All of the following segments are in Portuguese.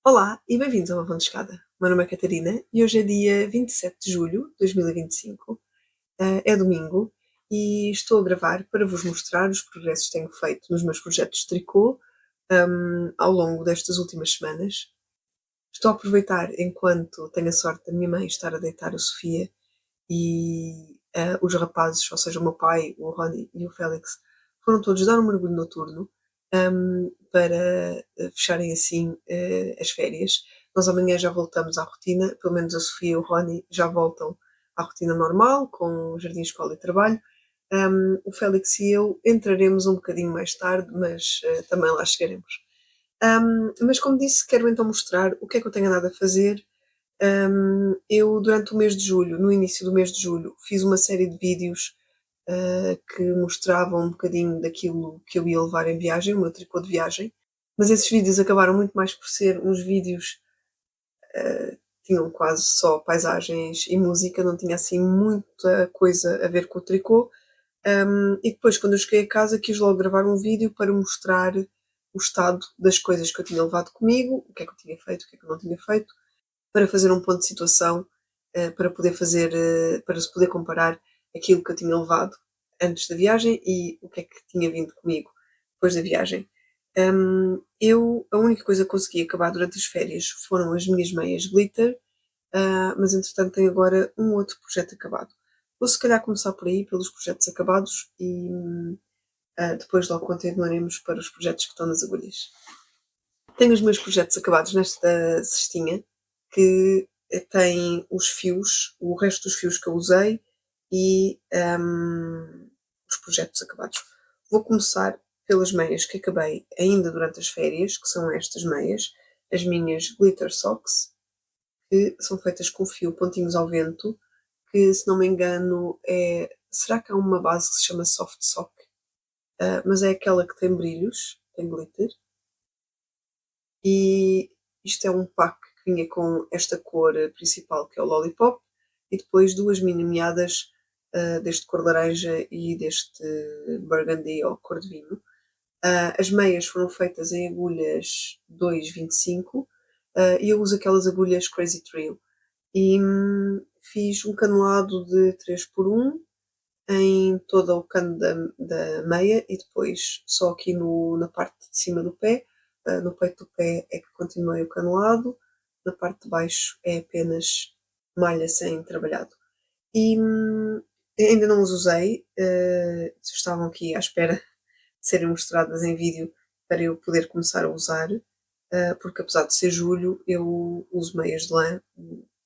Olá e bem-vindos ao Avão de Escada. O meu nome é Catarina e hoje é dia 27 de julho de 2025, é domingo e estou a gravar para vos mostrar os progressos que tenho feito nos meus projetos de tricô ao longo destas últimas semanas. Estou a aproveitar enquanto tenho a sorte da minha mãe estar a deitar a Sofia e os rapazes, ou seja, o meu pai, o Rony e o Félix, foram todos dar um mergulho noturno para fecharem assim as férias. Nós amanhã já voltamos à rotina, pelo menos a Sofia e o Rony já voltam à rotina normal, com jardim, escola e trabalho. O Félix e eu entraremos um bocadinho mais tarde, mas também lá chegaremos. Mas como disse, quero então mostrar o que é que eu tenho andado a fazer. Eu, durante o mês de julho, no início do mês de julho, fiz uma série de vídeos que mostravam um bocadinho daquilo que eu ia levar em viagem, o meu tricô de viagem, mas esses vídeos acabaram muito mais por ser uns vídeos tinham quase só paisagens e música, não tinha assim muita coisa a ver com o tricô. E depois, quando eu cheguei a casa, quis logo gravar um vídeo para mostrar o estado das coisas que eu tinha levado comigo, o que é que eu tinha feito, o que é que eu não tinha feito, para fazer um ponto de situação, para poder fazer, para se poder comparar aquilo que eu tinha levado antes da viagem e o que é que tinha vindo comigo depois da viagem. A única coisa que consegui acabar durante as férias foram as minhas meias glitter, mas entretanto tenho agora um outro projeto acabado. Vou se calhar começar por aí, pelos projetos acabados, e depois logo continuaremos para os projetos que estão nas agulhas. Tenho os meus projetos acabados nesta cestinha, que tem os fios, o resto dos fios que eu usei e os projetos acabados. Vou começar pelas meias que acabei ainda durante as férias, que são estas meias, as minhas Glitter Socks, que são feitas com fio pontinhos ao vento, que se não me engano é. Será que há uma base que se chama Soft Sock? Mas é aquela que tem brilhos, tem glitter. E isto é um pack que vinha com esta cor principal, que é o Lollipop, e depois duas mini meadas deste cor laranja e deste burgundy ou cor de vinho. As meias foram feitas em agulhas 2,25 e eu uso aquelas agulhas Crazy Trio. E fiz um canelado de 3x1 em todo o cano da meia e depois só aqui na parte de cima do pé. No peito do pé é que continuei o canelado, na parte de baixo é apenas malha sem trabalhado. E ainda não os usei, estavam aqui à espera de serem mostradas em vídeo para eu poder começar a usar, porque apesar de ser julho, eu uso meias de lã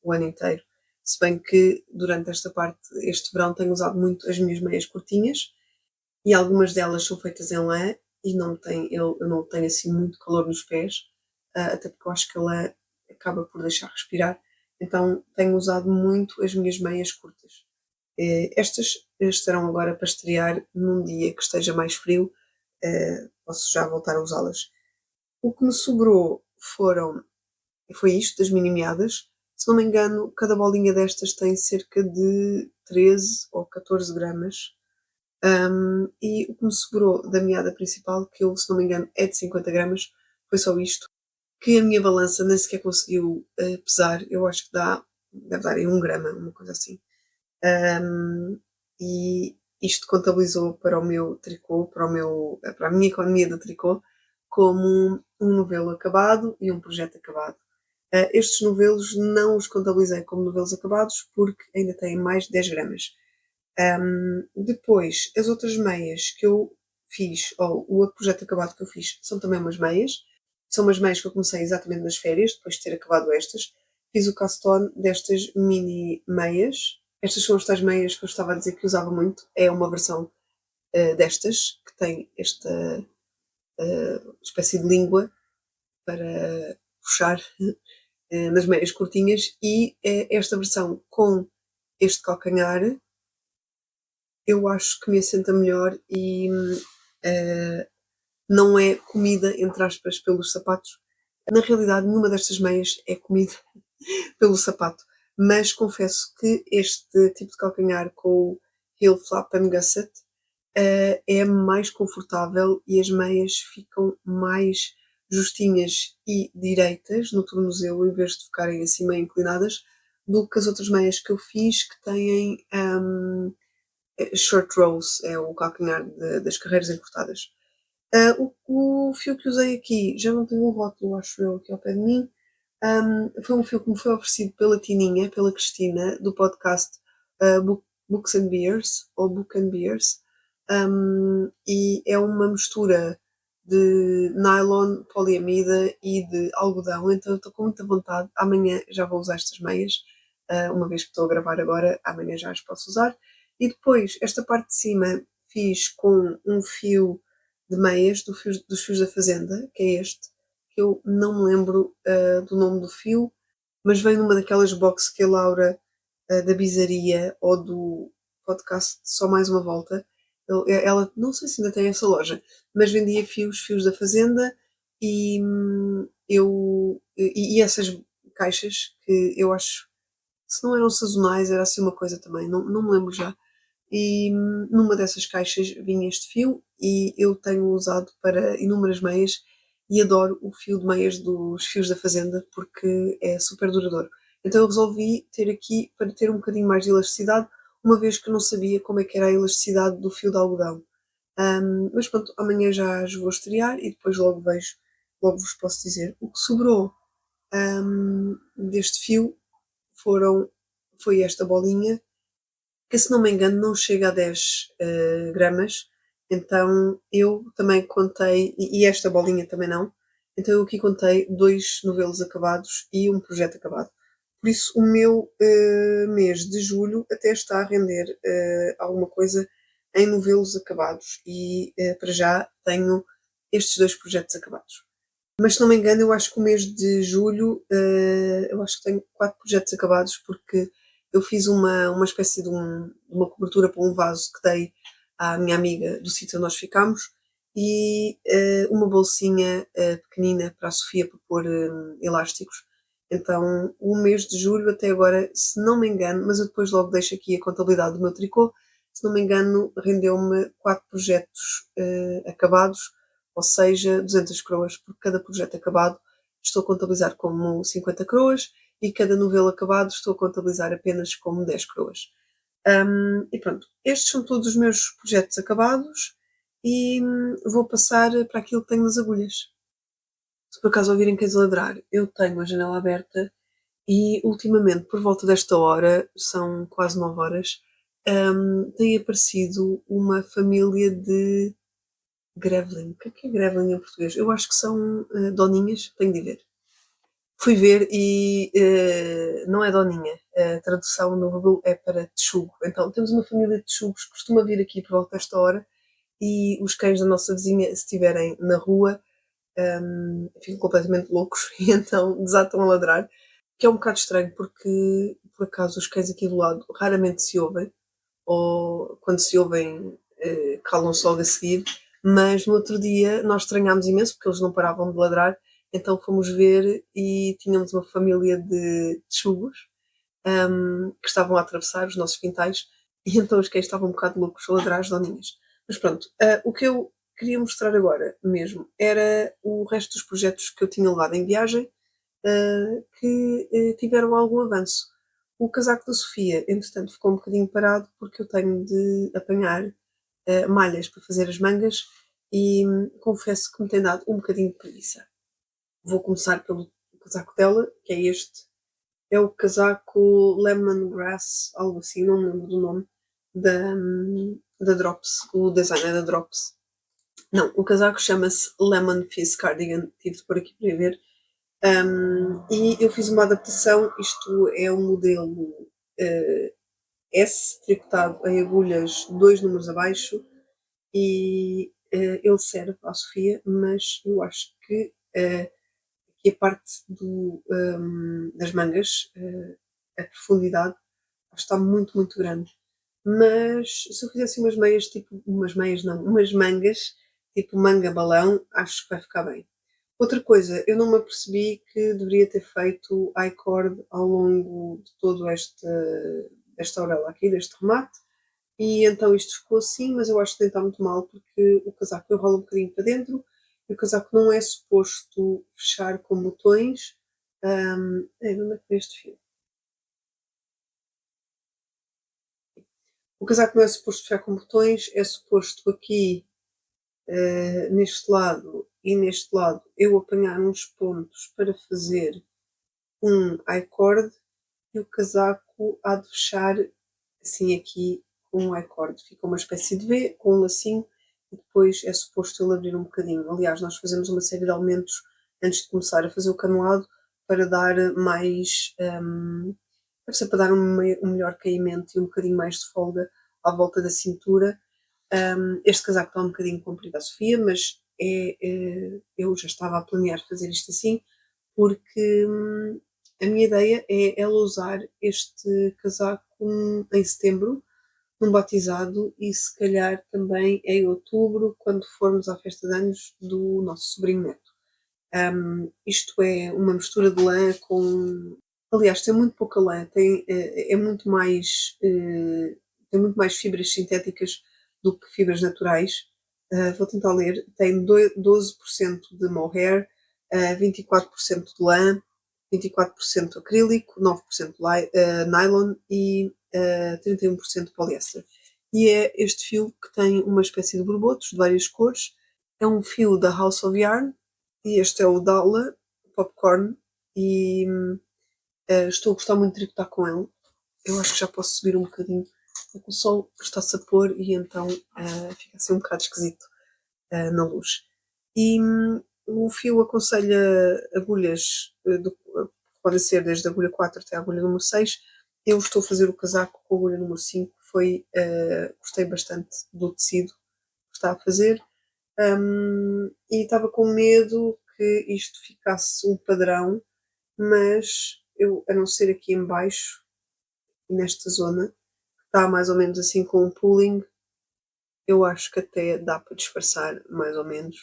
o ano inteiro. Se bem que durante este verão, tenho usado muito as minhas meias curtinhas e algumas delas são feitas em lã e eu não tenho assim muito calor nos pés, até porque eu acho que a lã acaba por deixar respirar. Então tenho usado muito as minhas meias curtas. Estas estarão agora para estrear num dia que esteja mais frio, posso já voltar a usá-las. O que me sobrou foi isto, das mini meadas. Se não me engano, cada bolinha destas tem cerca de 13 ou 14 gramas. E o que me sobrou da meada principal, que eu, se não me engano, é de 50 gramas, foi só isto. Que a minha balança nem sequer conseguiu pesar. Eu acho que deve dar em 1 grama, uma coisa assim. E isto contabilizou para o meu tricô, para a minha economia do tricô, como um novelo acabado e um projeto acabado. Estes novelos não os contabilizei como novelos acabados porque ainda têm mais de 10 gramas. Depois, as outras meias que eu fiz, ou o outro projeto acabado que eu fiz, são também umas meias. São umas meias que eu comecei exatamente nas férias, depois de ter acabado estas. Fiz o castone destas mini meias. Estas são as tais meias que eu estava a dizer que usava muito. É uma versão destas, que tem esta espécie de língua para puxar nas meias curtinhas. E esta versão com este calcanhar eu acho que me assenta melhor e não é comida, entre aspas, pelos sapatos. Na realidade, nenhuma destas meias é comida pelo sapato, mas confesso que este tipo de calcanhar com o heel flap and gusset é mais confortável e as meias ficam mais justinhas e direitas no tornozelo, em vez de ficarem assim meio inclinadas, do que as outras meias que eu fiz que têm short rows, é o calcanhar das carreiras encurtadas. O fio que usei aqui, já não tenho um rótulo, acho eu, aqui ao pé de mim. Foi um fio que me foi oferecido pela Tininha, pela Cristina, do podcast Books and Beers, ou Book and Beers, e é uma mistura de nylon, poliamida e de algodão, então eu estou com muita vontade. Amanhã já vou usar estas meias, uma vez que estou a gravar agora, amanhã já as posso usar. E depois, esta parte de cima, fiz com um fio de meias dos fios da Fazenda, que é este, que eu não me lembro do nome do fio, mas vem numa daquelas boxes que a Laura da Bizaria ou do podcast Só Mais Uma Volta, ela não sei se ainda tem essa loja, mas vendia fios da Fazenda e e essas caixas que eu acho, se não eram sazonais, era assim uma coisa também, não me lembro já. E numa dessas caixas vinha este fio e eu tenho usado para inúmeras meias e adoro o fio de meias dos fios da Fazenda porque é super duradouro. Então eu resolvi ter aqui para ter um bocadinho mais de elasticidade, uma vez que eu não sabia como é que era a elasticidade do fio de algodão. Mas pronto, amanhã já as vou estrear e depois logo vejo, logo vos posso dizer. O que sobrou deste fio foram, foi esta bolinha que, se não me engano, não chega a 10 gramas. Então eu também contei, e esta bolinha também não, então eu aqui contei 2 novelos acabados e um projeto acabado. Por isso o meu mês de julho até está a render alguma coisa em novelos acabados e para já tenho estes 2 projetos acabados. Mas, se não me engano, eu acho que o mês de julho, eu acho que tenho 4 projetos acabados, porque eu fiz uma espécie de uma cobertura para um vaso que dei à minha amiga do sítio onde nós ficámos e uma bolsinha pequenina para a Sofia para pôr elásticos. Então, o mês de julho até agora, se não me engano, mas eu depois logo deixo aqui a contabilidade do meu tricô, se não me engano, rendeu-me 4 projetos acabados, ou seja, 200 croas por cada projeto acabado. Estou a contabilizar como 50 croas e cada novelo acabado estou a contabilizar apenas como 10 croas. E pronto, estes são todos os meus projetos acabados e vou passar para aquilo que tenho nas agulhas. Se por acaso ouvirem cães ladrar, eu tenho a janela aberta e ultimamente, por volta desta hora, são quase 9 horas, tem aparecido uma família de Grevling. O que é Grevling em português? Eu acho que são doninhas, tenho de ver. Fui ver e não é doninha. A tradução no Google é para texugo. Então temos uma família de texugos que costuma vir aqui por volta desta hora e os cães da nossa vizinha, se estiverem na rua, ficam completamente loucos e então desatam a ladrar. Que é um bocado estranho porque, por acaso, os cães aqui do lado raramente se ouvem, ou quando se ouvem, calam-se logo a seguir. Mas no outro dia nós estranhámos imenso porque eles não paravam de ladrar, então fomos ver e tínhamos uma família de chugos que estavam a atravessar os nossos quintais e então os cães estavam um bocado loucos a ladrar as doninhas. Mas pronto, o que eu queria mostrar agora mesmo era o resto dos projetos que eu tinha levado em viagem que tiveram algum avanço. O casaco da Sofia, entretanto, ficou um bocadinho parado porque eu tenho de apanhar malhas para fazer as mangas e confesso que me tem dado um bocadinho de preguiça. Vou começar pelo casaco dela, que é este. É o casaco Lemongrass, algo assim, não me lembro do nome, da Drops. O design é da Drops. Não, o casaco chama-se Lemon Fizz Cardigan, tive de pôr aqui para ver. E eu fiz uma adaptação, isto é um modelo S, tricotado em agulhas 2 números abaixo, e ele serve à Sofia, mas eu acho que aqui a parte das mangas, a profundidade, está muito, muito grande. Mas se eu fizesse umas meias, tipo, umas meias não, umas mangas, tipo manga balão, acho que vai ficar bem. Outra coisa, eu não me apercebi que deveria ter feito I-cord ao longo de todo esta orelha aqui, deste remate, e então isto ficou assim, mas eu acho que nem está muito mal porque o casaco enrola um bocadinho para dentro e o casaco não é suposto fechar com botões. Onde é que foi este fio? O casaco não é suposto fechar com botões, é suposto aqui, neste lado e neste lado, eu apanhar uns pontos para fazer um I-cord e o casaco há de fechar assim aqui com um I-cord. Fica uma espécie de V com um lacinho e depois é suposto ele abrir um bocadinho. Aliás, nós fazemos uma série de aumentos antes de começar a fazer o canoado para dar mais. Deve ser para dar um melhor caimento e um bocadinho mais de folga à volta da cintura. Este casaco está um bocadinho comprido à Sofia, mas eu já estava a planear fazer isto assim, porque a minha ideia é ela usar este casaco em setembro, num batizado, e se calhar também em outubro, quando formos à festa de anos do nosso sobrinho neto. Isto é uma mistura de lã com. Aliás, tem muito pouca lã, é muito mais, tem muito mais fibras sintéticas do que fibras naturais. Vou tentar ler. Tem 12% de mohair, 24% de lã, 24% acrílico, 9% nylon e 31% poliéster. E é este fio que tem uma espécie de borbotos de várias cores. É um fio da House of Yarn e este é o Dala Popcorn e estou a gostar muito de tricotar com ele. Eu acho que já posso subir um bocadinho. O sol está-se a pôr e então fica assim um bocado esquisito na luz. E o fio aconselha agulhas, podem ser desde a agulha 4 até a agulha número 6. Eu estou a fazer o casaco com a agulha número 5. Gostei bastante do tecido que está a fazer. E estava com medo que isto ficasse um padrão, mas eu, a não ser aqui em baixo, nesta zona, que está mais ou menos assim com um pooling, eu acho que até dá para disfarçar mais ou menos.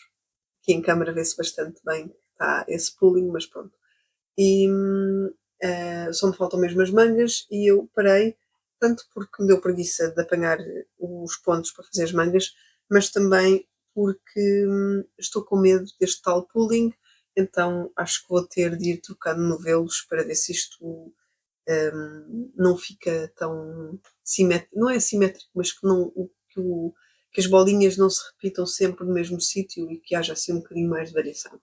Aqui em câmara vê-se bastante bem que está esse pooling, mas pronto. E só me faltam mesmo as mangas e eu parei, tanto porque me deu preguiça de apanhar os pontos para fazer as mangas, mas também porque estou com medo deste tal pooling, então acho que vou ter de ir trocando novelos para ver se isto não fica tão simétrico, não é simétrico, mas que, não, que as bolinhas não se repitam sempre no mesmo sítio e que haja assim um bocadinho mais de variação.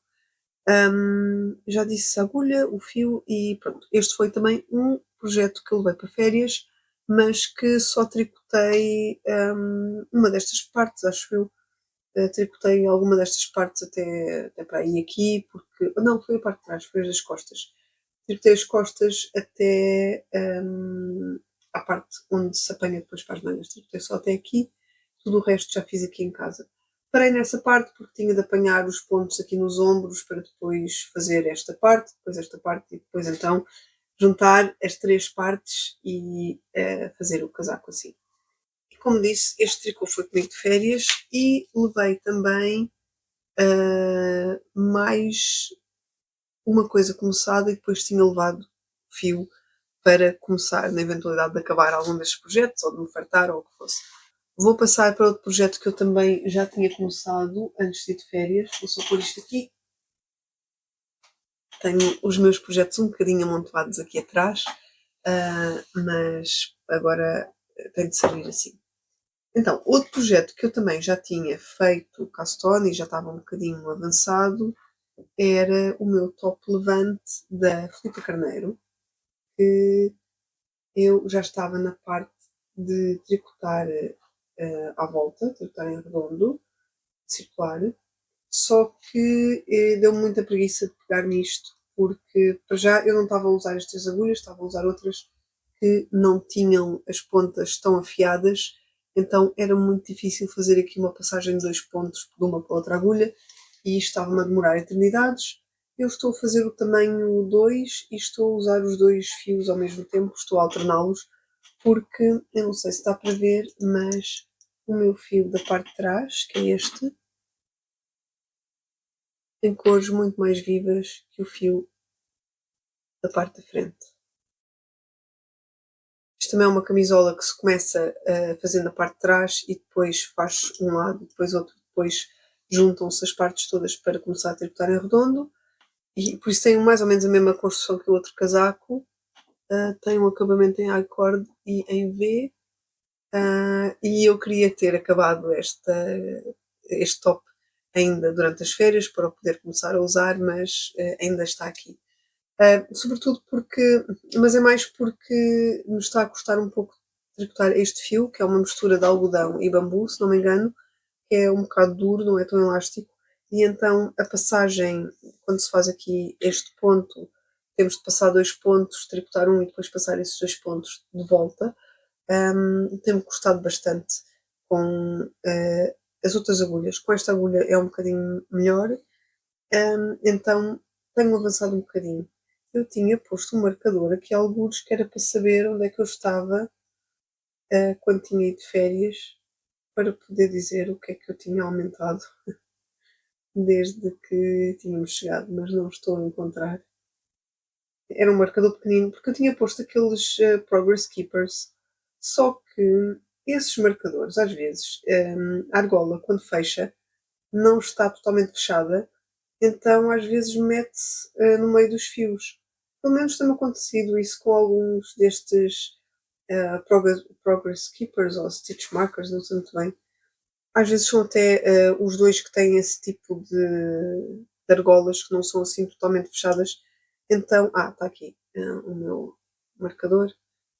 Já disse a agulha, o fio e pronto. Este foi também um projeto que eu levei para férias, mas que só tricotei uma destas partes, acho eu. Tricotei alguma destas partes até para aí aqui, porque. Não, foi a parte de trás, foi as das costas. Tricotei as costas até à parte onde se apanha depois para as mangas. Tricotei só até aqui, tudo o resto já fiz aqui em casa. Parei nessa parte porque tinha de apanhar os pontos aqui nos ombros para depois fazer esta parte, depois esta parte e depois então juntar as três partes e fazer o casaco assim. E como disse, este tricô foi comigo de férias e levei também mais uma coisa começada e depois tinha levado fio para começar na eventualidade de acabar algum destes projetos ou de me fartar ou o que fosse. Vou passar para outro projeto que eu também já tinha começado antes de ir de férias. Vou só pôr isto aqui. Tenho os meus projetos um bocadinho amontoados aqui atrás, mas agora tem de servir assim. Então, outro projeto que eu também já tinha feito castone e já estava um bocadinho avançado era o meu top levante da Filipa Carneiro, que eu já estava na parte de tricotar à volta, tricotar em redondo, circular, só que deu-me muita preguiça de pegar nisto, porque para já eu não estava a usar estas agulhas, estava a usar outras que não tinham as pontas tão afiadas, então era muito difícil fazer aqui uma passagem de dois pontos de uma para outra agulha e isto estava-me a demorar eternidades. Eu estou a fazer o tamanho 2 e estou a usar os dois fios ao mesmo tempo, estou a alterná-los, porque eu não sei se está para ver, mas o meu fio da parte de trás, que é este, tem cores muito mais vivas que o fio da parte da frente. Isto também é uma camisola que se começa a fazer na parte de trás e depois faz um lado, depois outro, depois juntam-se as partes todas para começar a tricotar em redondo, e por isso tem mais ou menos a mesma construção que o outro casaco. Tem um acabamento em I-cord e em V, e eu queria ter acabado este top ainda durante as férias para o poder começar a usar, mas ainda está aqui. Sobretudo porque, mas é mais porque me está a custar um pouco tricotar este fio, que é uma mistura de algodão e bambu, se não me engano, que é um bocado duro, não é tão elástico, e então a passagem, quando se faz aqui este ponto, temos de passar 2 pontos, tricotar um e depois passar esses 2 pontos de volta. Tem-me custado bastante com as outras agulhas. Com esta agulha é um bocadinho melhor, então tenho avançado um bocadinho. Eu tinha posto um marcador aqui alguns que era para saber onde é que eu estava quando tinha ido de férias, para poder dizer o que é que eu tinha aumentado desde que tínhamos chegado, mas não estou a encontrar. Era um marcador pequenino, porque eu tinha posto aqueles Progress Keepers, só que esses marcadores, às vezes, a argola, quando fecha, não está totalmente fechada, então às vezes mete-se no meio dos fios. Pelo menos tem-me acontecido isso com alguns destes Progress Keepers ou Stitch Markers, não sei muito bem. Às vezes são até os dois que têm esse tipo de argolas que não são assim totalmente fechadas. Então, está aqui o meu marcador.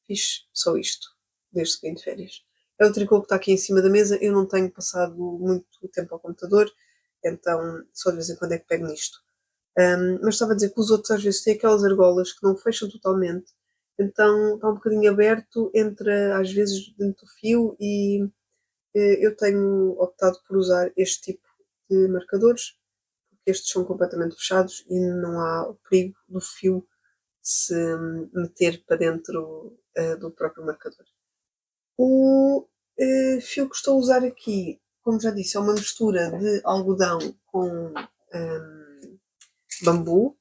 Fiz só isto, desde que vim de férias. É o tricô que está aqui em cima da mesa. Eu não tenho passado muito tempo ao computador, então só de vez em quando é que pego nisto. Mas estava a dizer que os outros às vezes têm aquelas argolas que não fecham totalmente, então está um bocadinho aberto entre, às vezes, dentro do fio e eu tenho optado por usar este tipo de marcadores, porque estes são completamente fechados e não há o perigo do fio se meter para dentro do próprio marcador. O fio que estou a usar aqui, como já disse, é uma mistura de algodão com bambu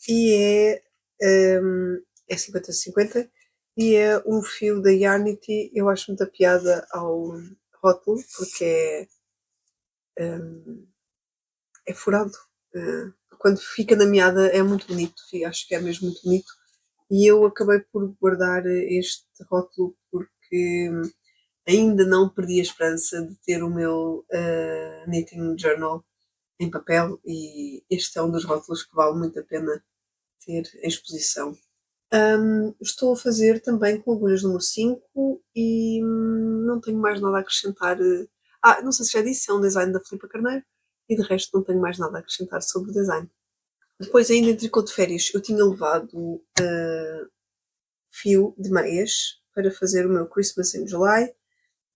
e é 50-50 e é um fio da Yarnity. Eu acho muita piada ao rótulo porque é furado. Quando fica na meada é muito bonito, acho que é mesmo muito bonito. E eu acabei por guardar este rótulo porque ainda não perdi a esperança de ter o meu Knitting Journal em papel e este é um dos rótulos que vale muito a pena ter em exposição. Estou a fazer também com agulhas número 5 e não tenho mais nada a acrescentar. Não sei se já disse, é um design da Filipa Carneiro e de resto não tenho mais nada a acrescentar sobre o design. Depois, ainda em tricô de férias, eu tinha levado fio de meias para fazer o meu Christmas in July.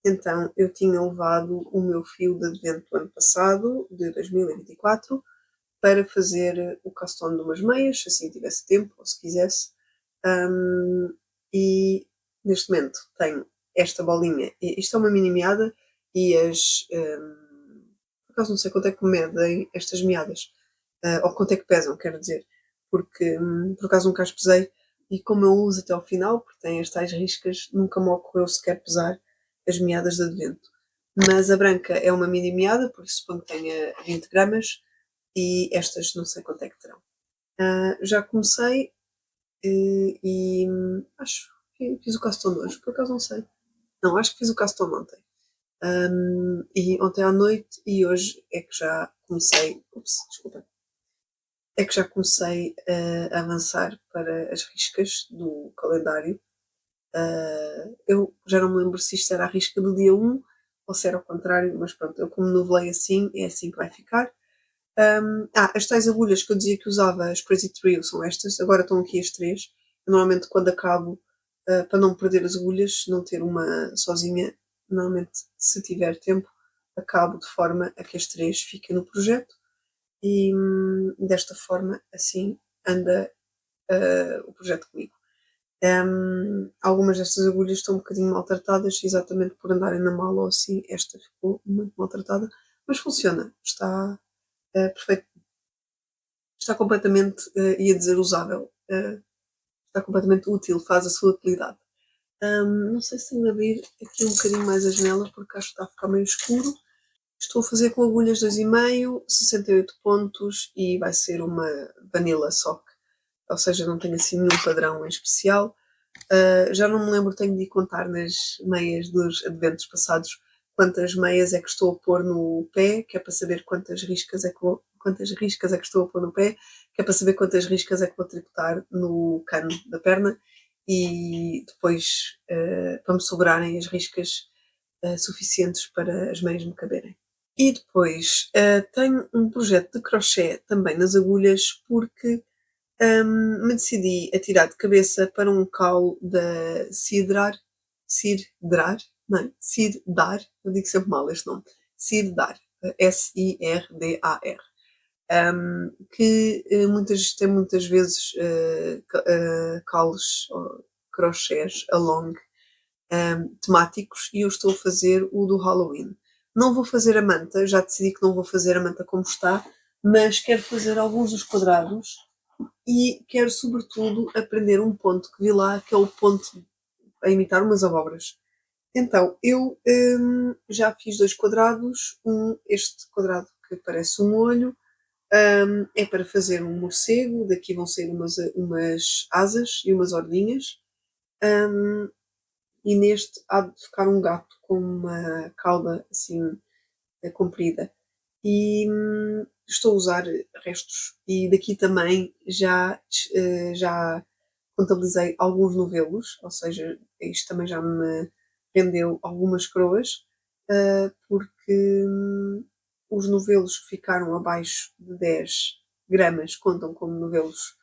Então, eu tinha levado o meu fio de advento do ano passado, de 2024, para fazer o cast-on de umas meias, se assim tivesse tempo ou se quisesse. E neste momento tenho esta bolinha, isto é uma mini meada e por acaso não sei quanto é que medem estas meadas, ou quanto é que pesam, quero dizer, porque por acaso nunca as pesei e como eu uso até ao final, porque tem as tais riscas, nunca me ocorreu sequer pesar as meadas de advento. Mas a branca é uma mini meada, por isso suponho que tenha 20 gramas e estas não sei quanto é que terão. Já comecei e acho que fiz o castom hoje, por acaso não sei. Não, acho que fiz o castom ontem. E ontem à noite e hoje é que já comecei. Ups, desculpa. É que já comecei a avançar para as riscas do calendário. Eu já não me lembro se isto era a risca do dia 1 ou se era ao contrário, mas pronto, eu como novelei assim, é assim que vai ficar. As tais agulhas que eu dizia que usava, as Crazy Trio, são estas, agora estão aqui as três. Eu, normalmente, quando acabo, para não perder as agulhas, não ter uma sozinha, normalmente, se tiver tempo, acabo de forma a que as três fiquem no projeto e desta forma, assim, anda o projeto comigo. Algumas destas agulhas estão um bocadinho maltratadas, exatamente por andarem na mala ou assim. Esta ficou muito maltratada, mas funciona, está perfeito, está completamente, ia dizer usável, está completamente útil, faz a sua utilidade. Não sei se tenho de abrir aqui um bocadinho mais a janela porque acho que está a ficar meio escuro. Estou a fazer com agulhas 2,5, 68 pontos e vai ser uma Vanilla Sock, ou seja, não tenho assim nenhum padrão em especial. Já não me lembro, tenho de ir contar nas meias dos adventos passados quantas meias é que estou a pôr no pé, que é para saber quantas riscas é que estou a pôr no pé, que é para saber quantas riscas é que vou tricotar no cano da perna e depois para me sobrarem as riscas suficientes para as meias me caberem. E depois tenho um projeto de crochê também nas agulhas porque me decidi a tirar de cabeça para um caule da Sirdar, não é? Sirdar, eu digo sempre mal este nome, Sirdar, Sirdar, que tem muitas vezes caules ou crochês along temáticos e eu estou a fazer o do Halloween. Não vou fazer a manta, já decidi que não vou fazer a manta como está, mas quero fazer alguns dos quadrados e quero sobretudo aprender um ponto que vi lá, que é o ponto a imitar umas abóboras. Então, eu já fiz 2 quadrados, este quadrado que parece um olho, é para fazer um morcego, daqui vão sair umas asas e umas ordinhas, e neste há de ficar um gato com uma cauda assim comprida. E estou a usar restos. E daqui também já contabilizei alguns novelos, ou seja, isto também já me rendeu algumas coroas, porque os novelos que ficaram abaixo de 10 gramas contam como novelos,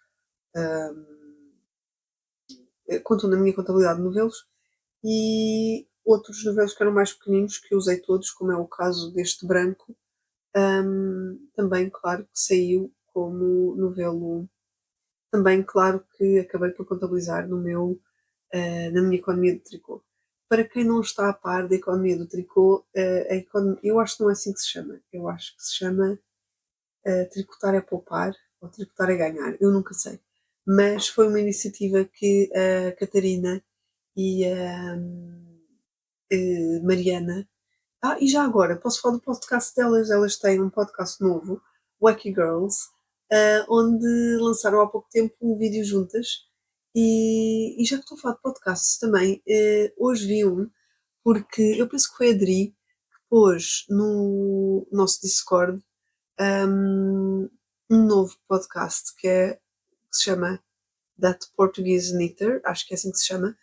contam na minha contabilidade de novelos, e outros novelos que eram mais pequeninos, que usei todos, como é o caso deste branco, também, claro, que saiu como novelo. Também, claro, que acabei por contabilizar na minha economia de tricô. Para quem não está a par da economia do tricô, eu acho que não é assim que se chama. Eu acho que se chama tricotar é poupar ou tricotar é ganhar. Eu nunca sei. Mas foi uma iniciativa que a Catarina e a Mariana. E já agora, posso falar do podcast delas? Elas têm um podcast novo, Wacky Girls, onde lançaram há pouco tempo um vídeo juntas. E já que estou a falar de podcasts também, hoje vi um, porque eu penso que foi a Dri que pôs no nosso Discord um novo podcast que se chama That Portuguese Knitter, acho que é assim que se chama,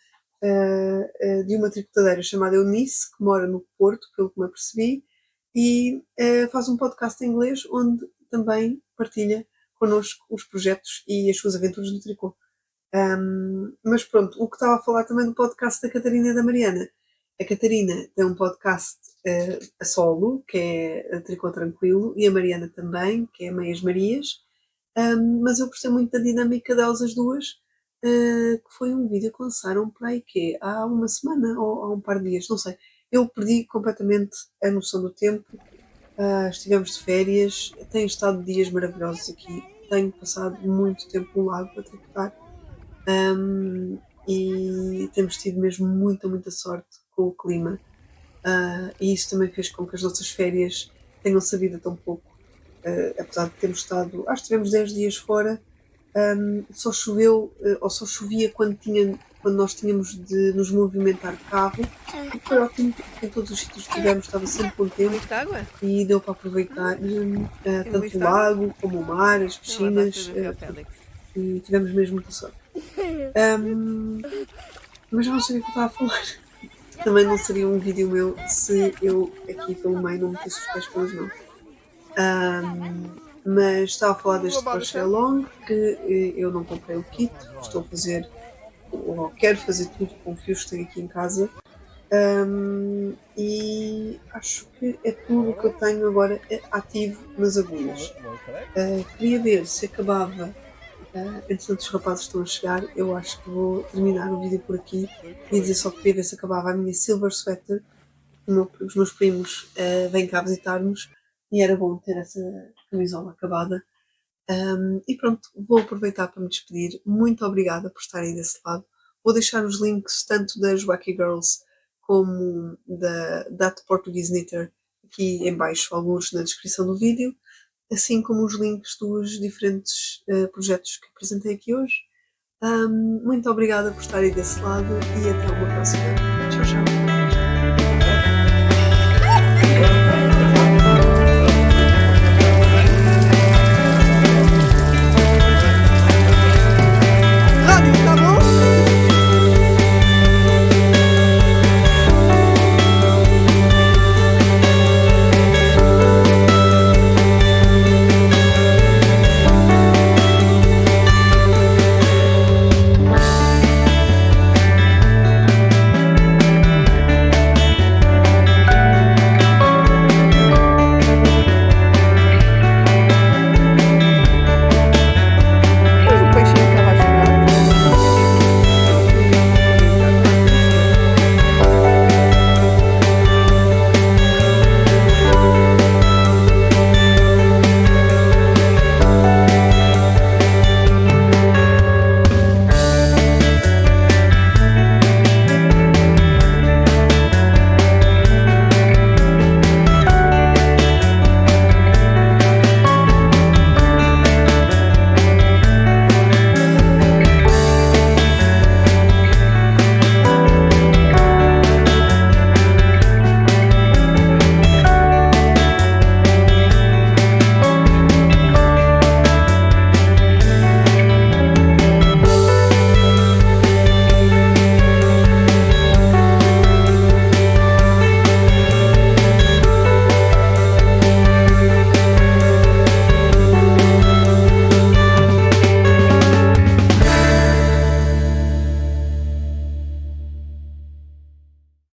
de uma tricotadeira chamada Eunice, que mora no Porto, pelo que me apercebi, e faz um podcast em inglês onde também partilha connosco os projetos e as suas aventuras no tricô. Mas pronto, o que estava a falar também do podcast da Catarina e da Mariana. A Catarina tem um podcast a solo, que é a Tricô Tranquilo, e a Mariana também, que é Meias Marias. Mas eu gostei muito da dinâmica delas as duas, que foi um vídeo que lançaram para aí que há uma semana ou há um par de dias, não sei. Eu perdi completamente a noção do tempo. Estivemos de férias, tenho estado dias maravilhosos aqui, tenho passado muito tempo no lago a tricotar. E temos tido mesmo muita sorte com o clima. E isso também fez com que as nossas férias tenham sabido a tão pouco. Apesar de termos estado, acho que tivemos 10 dias fora, só choveu, ou só chovia quando nós tínhamos de nos movimentar de carro, o que foi ótimo, porque em todos os sítios que tivemos estava sempre com tempo e deu para aproveitar tanto o lago como o mar, as piscinas, tudo. E tivemos mesmo muita sorte. Mas já não sei o que eu estava a falar. Também não seria um vídeo meu se eu aqui pelo meio não metesse os pés pelas mãos. Mas estava a falar deste crochet long que eu não comprei o kit, estou a fazer, ou quero fazer tudo com fios que tenho aqui em casa. E acho que é tudo o que eu tenho agora ativo nas agulhas. Queria ver se acabava. Entretanto, os rapazes estão a chegar. Eu acho que vou terminar o vídeo por aqui e dizer só que queria ver se acabava a minha silver sweater. Os meus primos vêm cá visitar-nos e era bom ter essa camisola acabada. E pronto, vou aproveitar para me despedir. Muito obrigada por estarem desse lado. Vou deixar os links tanto das Wacky Girls como da That Portuguese Knitter aqui em baixo, alguns na descrição do vídeo, assim como os links dos diferentes projetos que apresentei aqui hoje. Muito obrigada por estarem desse lado e até uma próxima.